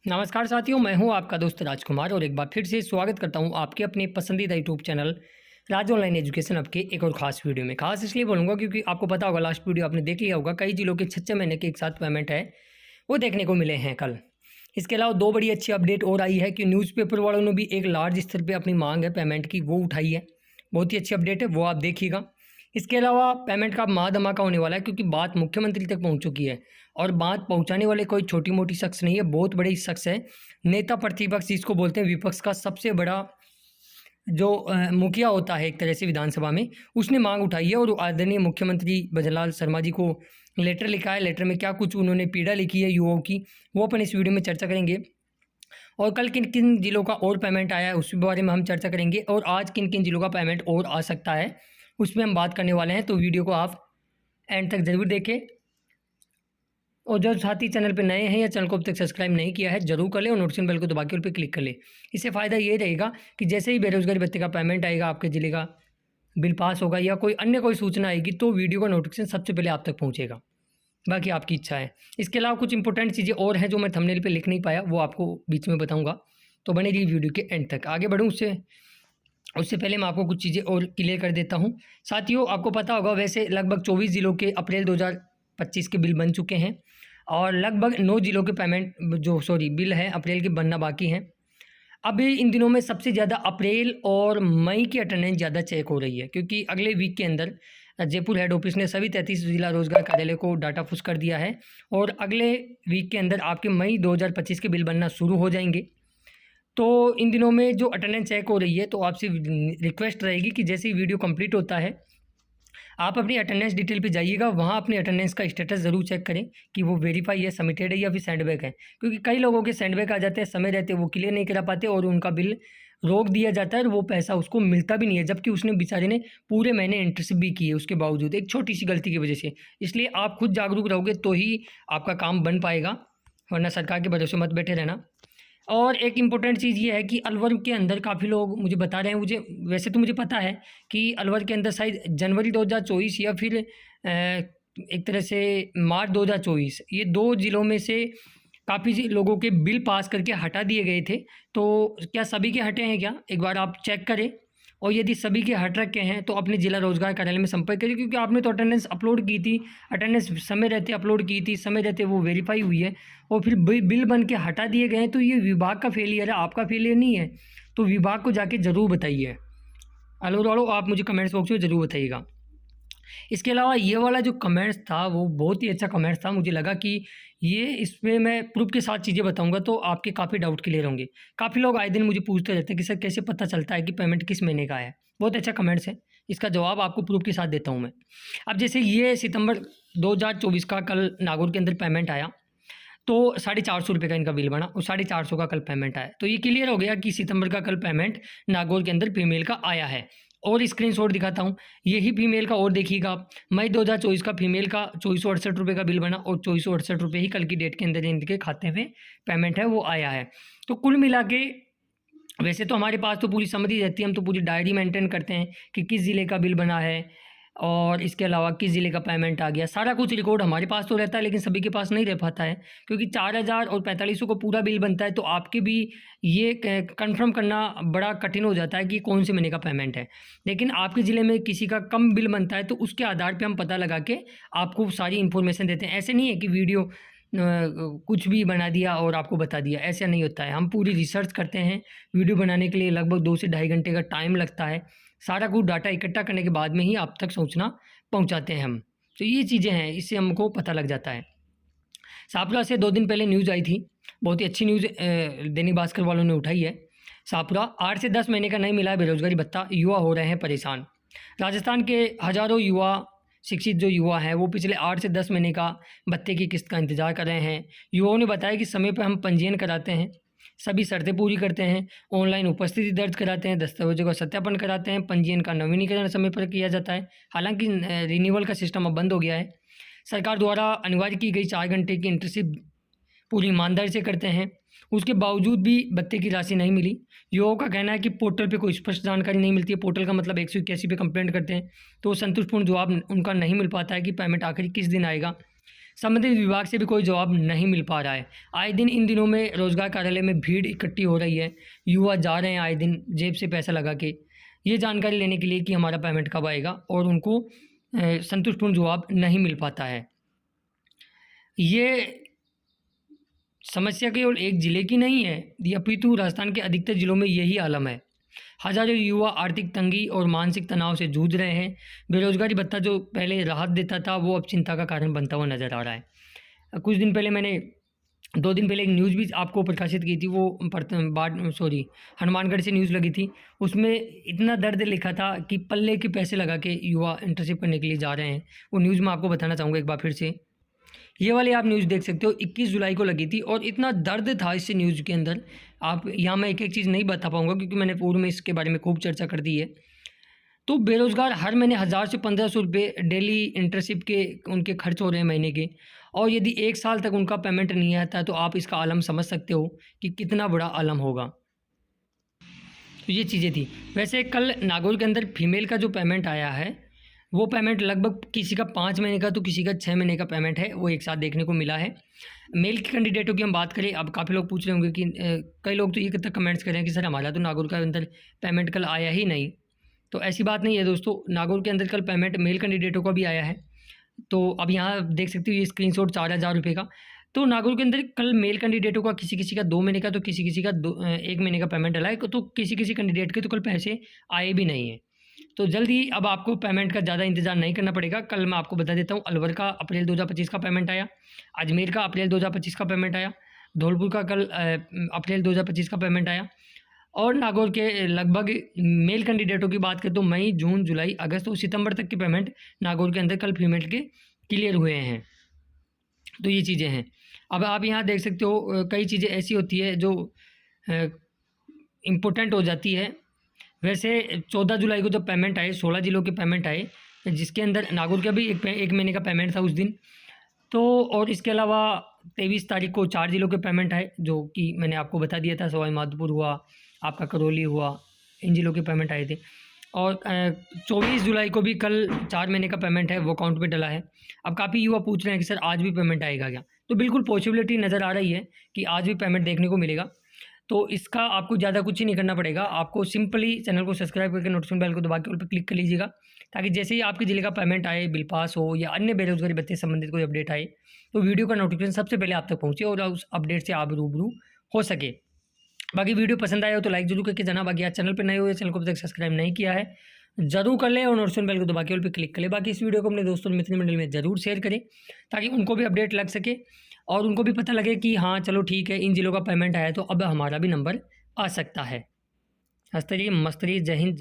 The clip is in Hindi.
नमस्कार साथियों, मैं हूं आपका दोस्त राजकुमार और एक बार फिर से स्वागत करता हूं आपके अपने पसंदीदा यूट्यूब चैनल राज ऑनलाइन एजुकेशन अब के एक और ख़ास वीडियो में। खास इसलिए बोलूँगा क्योंकि आपको पता होगा, लास्ट वीडियो आपने देख लिया होगा, कई जिलों के 6 महीने के एक साथ पेमेंट है वो देखने को मिले हैं कल। इसके अलावा दो बड़ी अच्छी अपडेट और आई है कि न्यूज़पेपर वालों ने भी एक लार्ज स्तर पर अपनी मांग है पेमेंट की, वो उठाई है। बहुत ही अच्छी अपडेट है, वो आप देखिएगा। इसके अलावा पेमेंट का महाधमाका होने वाला है क्योंकि बात मुख्यमंत्री तक पहुंच चुकी है और बात पहुंचाने वाले कोई छोटी मोटी शख्स नहीं है, बहुत बड़ी शख्स है। नेता प्रतिपक्ष जिसको बोलते हैं, विपक्ष का सबसे बड़ा जो मुखिया होता है एक तरह से विधानसभा में, उसने मांग उठाई है और आदरणीय मुख्यमंत्री भजनलाल शर्मा जी को लेटर लिखा है। लेटर में क्या कुछ उन्होंने पीड़ा लिखी है युवाओं की, वो अपन इस वीडियो में चर्चा करेंगे। और कल किन किन जिलों का और पेमेंट आया है उसके बारे में हम चर्चा करेंगे, और आज किन किन जिलों का पेमेंट और आ सकता है उसमें हम बात करने वाले हैं। तो वीडियो को आप एंड तक ज़रूर देखें, और जो साथी चैनल पे नए हैं या चैनल को अब तक सब्सक्राइब नहीं किया है जरूर कर ले और नोटिफिकेशन बेल को दबा के उस पर क्लिक कर ले। इससे फ़ायदा ये रहेगा कि जैसे ही बेरोजगारी भत्ते का पेमेंट आएगा, आपके ज़िले का बिल पास होगा या कोई सूचना आएगी, तो वीडियो का नोटिफिकेशन सबसे पहले आप तक पहुँचेगा। बाकी आपकी इच्छा है। इसके अलावा कुछ इंपॉर्टेंट चीज़ें और हैं जो मैं थंबनेल पे लिख नहीं पाया, वो आपको बीच में बताऊँगा, तो बने रहिए वीडियो के एंड तक। आगे बढ़ूँ उससे पहले मैं आपको कुछ चीज़ें और क्लियर कर देता हूँ। साथियों, आपको पता होगा वैसे लगभग 24 ज़िलों के अप्रैल 2025 के बिल बन चुके हैं और लगभग 9 ज़िलों के बिल है अप्रैल के बनना बाकी हैं। अभी इन दिनों में सबसे ज़्यादा अप्रैल और मई की अटेंडेंस ज़्यादा चेक हो रही है, क्योंकि अगले वीक के अंदर जयपुर हेड ऑफिस ने सभी 33 जिला रोजगार कार्यालय को डाटा पुश कर दिया है और अगले वीक के अंदर आपके मई 2025 के बिल बनना शुरू हो जाएंगे। तो इन दिनों में जो अटेंडेंस चेक हो रही है, तो आपसे रिक्वेस्ट रहेगी कि जैसे ही वीडियो कंप्लीट होता है आप अपनी अटेंडेंस डिटेल पे जाइएगा, वहाँ अपनी अटेंडेंस का स्टेटस ज़रूर चेक करें कि वो वेरीफाई है, सबमिटेड है या फिर सेंडबैक है। क्योंकि कई लोगों के सेंडबैक आ जाते हैं, समय रहते वो क्लियर नहीं करा पाते और उनका बिल रोक दिया जाता है और वो पैसा उसको मिलता भी नहीं है, जबकि उसने बेचारे ने पूरे महीने इंटर्नशिप भी की है उसके बावजूद, एक छोटी सी गलती की वजह से। इसलिए आप खुद जागरूक रहोगे तो ही आपका काम बन पाएगा, वरना सरकार के भरोसे मत बैठे रहना। और एक इम्पोर्टेंट चीज़ ये है कि अलवर के अंदर काफ़ी लोग मुझे बता रहे हैं, मुझे वैसे तो मुझे पता है कि अलवर के अंदर शायद जनवरी 2024 या फिर एक तरह से मार्च 2024, ये 2 ज़िलों में से काफ़ी लोगों के बिल पास करके हटा दिए गए थे। तो क्या सभी के हटे हैं क्या, एक बार आप चेक करें, और यदि सभी के हट रखे हैं तो अपने जिला रोजगार कार्यालय में संपर्क करिए, क्योंकि आपने तो अटेंडेंस अपलोड की थी, अटेंडेंस समय रहते अपलोड की थी, समय रहते वो वेरीफाई हुई है और फिर बिल बन के हटा दिए गए हैं, तो ये विभाग का फेलियर है, आपका फेलियर नहीं है। तो विभाग को जाके ज़रूर बताइए। अलवर वालों, आप मुझे कमेंट्स बॉक्स में ज़रूर बताइएगा। इसके अलावा ये वाला जो कमेंट्स था वो बहुत ही अच्छा कमेंट्स था, मुझे लगा कि ये इसमें मैं प्रूफ के साथ चीज़ें बताऊंगा तो आपके काफ़ी डाउट क्लियर होंगे। काफ़ी लोग आए दिन मुझे पूछते रहते हैं कि सर कैसे पता चलता है कि पेमेंट किस महीने का है। बहुत अच्छा कमेंट्स है, इसका जवाब आपको प्रूफ के साथ देता हूँ मैं। अब जैसे ये सितंबर 2024 का कल नागौर के अंदर पेमेंट आया, तो 450 रुपये का इनका बिल बना और 450 का कल पेमेंट आया। तो ये क्लियर हो गया कि सितंबर का कल पेमेंट नागौर के अंदर फीमेल का आया है। और स्क्रीनशॉट दिखाता हूँ, यही फीमेल का और देखिएगा आप, मई 2024 का फीमेल का 2468 रुपये का बिल बना और 2468 रुपये ही कल की डेट के अंदर इनके खाते में पेमेंट है वो आया है। तो कुल मिला के वैसे तो हमारे पास तो पूरी समरी रहती है, हम तो पूरी डायरी मेंटेन करते हैं कि किस ज़िले का बिल बना है और इसके अलावा किस ज़िले का पेमेंट आ गया, सारा कुछ रिकॉर्ड हमारे पास तो रहता है, लेकिन सभी के पास नहीं रह पाता है, क्योंकि 4000 और 4500 को पूरा बिल बनता है। तो आपके भी ये कंफर्म करना बड़ा कठिन हो जाता है कि कौन से महीने का पेमेंट है। लेकिन आपके ज़िले में किसी का कम बिल बनता है तो उसके आधार पर हम पता लगा के आपको सारी इन्फॉर्मेशन देते हैं। ऐसे नहीं है कि वीडियो कुछ भी बना दिया और आपको बता दिया, ऐसा नहीं होता है। हम पूरी रिसर्च करते हैं, वीडियो बनाने के लिए लगभग 2 से ढाई घंटे का टाइम लगता है। सारा कुछ डाटा इकट्ठा करने के बाद में ही आप तक सूचना पहुंचाते हैं हम। तो ये चीज़ें हैं, इससे हमको पता लग जाता है। सापुरा से 2 दिन पहले न्यूज़ आई थी, बहुत ही अच्छी न्यूज़ दैनिक भास्कर वालों ने उठाई है। सापुरा 8 से 10 महीने का नहीं मिला है बेरोजगारी भत्ता, युवा हो रहे हैं परेशान। राजस्थान के हज़ारों शिक्षित जो युवा हैं वो पिछले 8 से 10 महीने का भत्ते की किस्त का इंतजार कर रहे हैं। युवाओं ने बताया कि समय पर हम पंजीयन कराते हैं, सभी शर्तें पूरी करते हैं, ऑनलाइन उपस्थिति दर्ज कराते हैं, दस्तावेजों का सत्यापन कराते हैं, पंजीयन का नवीनीकरण समय पर किया जाता है। हालांकि रिन्यूअल का सिस्टम अब बंद हो गया है। सरकार द्वारा अनिवार्य की गई 4 घंटे की इंटर्नशिप पूरी ईमानदारी से करते हैं, उसके बावजूद भी भत्ते की राशि नहीं मिली। युवाओं का कहना है कि पोर्टल पे कोई स्पष्ट जानकारी नहीं मिलती है। पोर्टल का मतलब 181 पे कंप्लेंट करते हैं तो संतुष्टपूर्ण जवाब उनका नहीं मिल पाता है कि पेमेंट आखिर किस दिन आएगा। संबंधित विभाग से भी कोई जवाब नहीं मिल पा रहा है। आए दिन इन दिनों में रोजगार कार्यालय में भीड़ इकट्ठी हो रही है, युवा जा रहे हैं आए दिन जेब से पैसा लगा के ये जानकारी लेने के लिए कि हमारा पेमेंट कब आएगा, और उनको संतुष्टिपूर्ण जवाब नहीं मिल पाता है। ये समस्या केवल एक ज़िले की नहीं है, अपितु राजस्थान के अधिकतर ज़िलों में यही आलम है। हजारों युवा आर्थिक तंगी और मानसिक तनाव से जूझ रहे हैं। बेरोजगारी भत्ता जो पहले राहत देता था वो अब चिंता का कारण बनता हुआ नजर आ रहा है। कुछ दिन पहले मैंने 2 दिन पहले एक न्यूज़ भी आपको प्रकाशित की थी, वो हनुमानगढ़ से न्यूज़ लगी थी। उसमें इतना दर्द लिखा था कि पल्ले के पैसे लगा के युवा इंटर्नशिप करने के लिए जा रहे हैं। वो न्यूज़ मैं आपको बताना चाहूँगा एक बार फिर से। ये वाली आप न्यूज़ देख सकते हो, 21 जुलाई को लगी थी और इतना दर्द था इस न्यूज़ के अंदर। आप यहाँ मैं एक एक चीज़ नहीं बता पाऊँगा क्योंकि मैंने पूर्व में इसके बारे में खूब चर्चा कर दी है। तो बेरोज़गार हर महीने 1000 से 1500 रुपये डेली इंटर्नशिप के उनके खर्च हो रहे हैं महीने के, और यदि 1 साल तक उनका पेमेंट नहीं आता है तो आप इसका आलम समझ सकते हो कि कितना बड़ा आलम होगा। तो ये चीज़ें थी। वैसे कल नागौर के अंदर फीमेल का जो पेमेंट आया है वो पेमेंट लगभग किसी का 5 महीने का तो किसी का 6 महीने का पेमेंट है, वो एक साथ देखने को मिला है। मेल के कैंडिडेटों की हम बात करें, अब काफ़ी लोग पूछ रहे होंगे कि कई लोग तो ये तक कमेंट्स कर रहे हैं कि सर हमारा तो नागौर का अंदर पेमेंट कल आया ही नहीं। तो ऐसी बात नहीं है दोस्तों, नागौर के अंदर कल पेमेंट मेल कैंडिडेटों का भी आया है। तो अब यहाँ देख सकते हो ये स्क्रीनशॉट 4000 रुपये का। तो नागौर के अंदर कल मेल कैंडिडेटों का किसी किसी का 2 महीने का तो किसी किसी का 1 महीने का पेमेंट डला है, तो किसी किसी कैंडिडेट के तो कल पैसे आए भी नहीं हैं। तो जल्द ही अब आपको पेमेंट का ज़्यादा इंतजार नहीं करना पड़ेगा। कल मैं आपको बता देता हूँ, अलवर का अप्रैल 2025 का पेमेंट आया, अजमेर का अप्रैल 2025 का पेमेंट आया, धौलपुर का कल अप्रैल 2025 का पेमेंट आया, और नागौर के लगभग मेल कैंडिडेटों की बात करें तो मई, जून, जुलाई, अगस्त और सितंबर तक के पेमेंट नागौर के अंदर कल फीमेल के क्लियर हुए हैं। तो ये चीज़ें हैं। अब आप यहाँ देख सकते हो कई चीज़ें ऐसी होती है जो इम्पोर्टेंट हो जाती है। वैसे 14 जुलाई को जब पेमेंट आए 16 जिलों के पेमेंट आए, जिसके अंदर नागौर का भी एक महीने का पेमेंट था उस दिन। तो और इसके अलावा 23 तारीख को 4 जिलों के पेमेंट आए, जो कि मैंने आपको बता दिया था, सवाई माधोपुर हुआ, आपका करौली हुआ, इन जिलों के पेमेंट आए थे। और 24 जुलाई को भी कल 4 महीने का पेमेंट है वो अकाउंट में डला है। अब काफ़ी युवा पूछ रहे हैं कि सर आज भी पेमेंट आएगा क्या? तो बिल्कुल पॉसिबिलिटी नज़र आ रही है कि आज भी पेमेंट देखने को मिलेगा। तो इसका आपको ज़्यादा कुछ ही नहीं करना पड़ेगा, आपको सिंपली चैनल को सब्सक्राइब करके नोटिफिकेशन बेल को दबा के उस पर क्लिक कर लीजिएगा, ताकि जैसे ही आपके जिले का पेमेंट आए, बिल पास हो या अन्य बेरोजगारी भत्ते से संबंधित कोई अपडेट आए तो वीडियो का नोटिफिकेशन सबसे पहले आप तक पहुँचे और उस अपडेट से आप रूबरू हो सके। बाकी वीडियो पसंद आया हो तो लाइक जरूर करके जाना। बाकी आज चैनल पर नए हो या चैनल को अभी तक सब्सक्राइब नहीं किया है जरूर कर ले और नोटिफिकेशन बेल को दबा के उस पर क्लिक कर ले। बाकी इस वीडियो को अपने दोस्तों मित्र मंडल में ज़रूर शेयर करें ताकि उनको भी अपडेट लग सके और उनको भी पता लगे कि हाँ चलो ठीक है, इन जिलों का पेमेंट आया तो अब हमारा भी नंबर आ सकता है। हंसते रहिए, मस्त रहिए, जय हिंद।